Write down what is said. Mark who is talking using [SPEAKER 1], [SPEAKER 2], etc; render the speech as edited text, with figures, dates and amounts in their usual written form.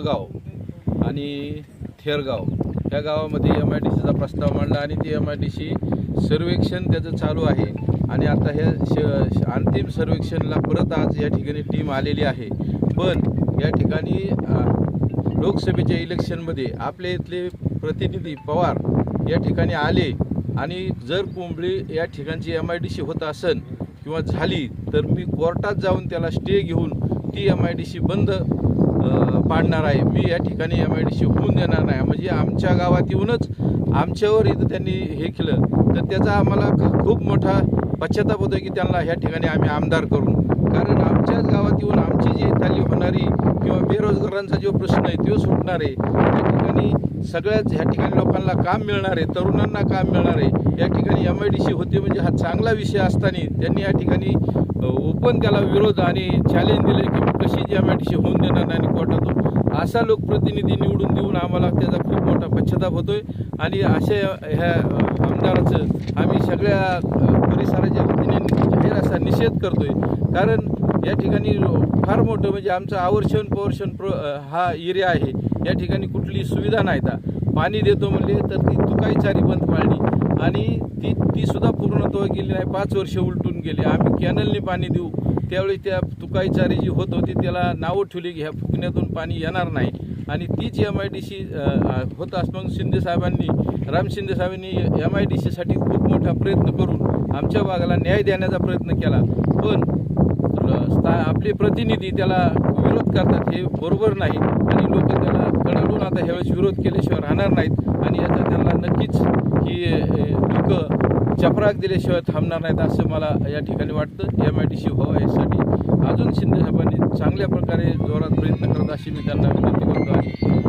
[SPEAKER 1] तळगाव आणि थेरगाव या गावामध्ये MIDCचा प्रस्ताव मांडला आणि ते MIDC सर्वेक्षण त्याचं चालू आहे आणि आता हे अंतिम सर्वेक्षणला परत आज या ठिकाणी टीम आलेली आहे। पण या ठिकाणी लोकसभेच्या इलेक्शनमध्ये आपले इथले प्रतिनिधी पवार या ठिकाणी आले आणि जर कोंबडी या ठिकाणची MIDC होत असेल किंवा झाली तर मी कोर्टात जाऊन त्याला स्टे घेऊन ती MIDC बंद पाडणार आहे। मी या ठिकाणी MIDC होऊन देणार नाही। म्हणजे आमच्या गावात येऊनच आमच्यावर इथं त्यांनी हे केलं तर त्याचा आम्हाला खूप मोठा पश्चाताप होतो की त्यांना ह्या ठिकाणी आम्ही आमदार करून, कारण आमच्याच गावात येऊन आमची जी चाली होणारी किंवा बेरोजगारांचा जो प्रश्न आहे तो सुटणार आहे। या ठिकाणी सगळ्याच ह्या ठिकाणी लोकांना काम मिळणार आहे, तरुणांना काम मिळणार आहे। या ठिकाणी MIDC होते म्हणजे हा चांगला विषय असताना त्यांनी या ठिकाणी ओपन त्याला विरोध आणि चॅलेंज दिले की कशी जी MIDC होऊन देणार नाही आणि कोर्टातून असा लोकप्रतिनिधी निवडून देऊन आम्हाला त्याचा खूप मोठा पश्चाताप होतोय आणि अशा ह्या आमदाराचं आम्ही सगळ्या परिसराच्या वतीने जाहीर असा निषेध करतोय। कारण या ठिकाणी फार मोठं म्हणजे आमचं आवर्षण पवर्षण हा एरिया आहे। या ठिकाणी कुठली सुविधा नाही। पाणी देतो म्हणले तर ती तुकाई चारी बंद पाडली आणि ती सुद्धा पूर्णत्व गेली नाही। 5 वर्ष उलटून गेले। आम्ही कॅनलने पाणी देऊ त्यावेळी त्या तुकाई चारी जी होत होती त्याला नावं ठेवली की ह्या फुकण्यातून पाणी येणार नाही आणि तीच MIDC होत असताना शिंदे साहेबांनी राम शिंदे साहेबांनी MIDCसाठी खूप मोठा प्रयत्न करून आमच्या भागाला न्याय देण्याचा प्रयत्न केला। पण आपले प्रतिनिधी त्याला विरोध करतात, हे बरोबर नाही आणि लोक त्याला कळवून आता ह्यावेळेस विरोध केल्याशिवाय राहणार नाहीत आणि याचा त्यांना नक्कीच ही लोक चपराक दिल्याशिवाय थांबणार नाहीत असं मला या ठिकाणी वाटतं। MIDC व्हावं यासाठी अजून शिंदे साहेबांनी चांगल्या प्रकारे जोरात प्रयत्न करत अशी मी त्यांना विनंती करतो आहे।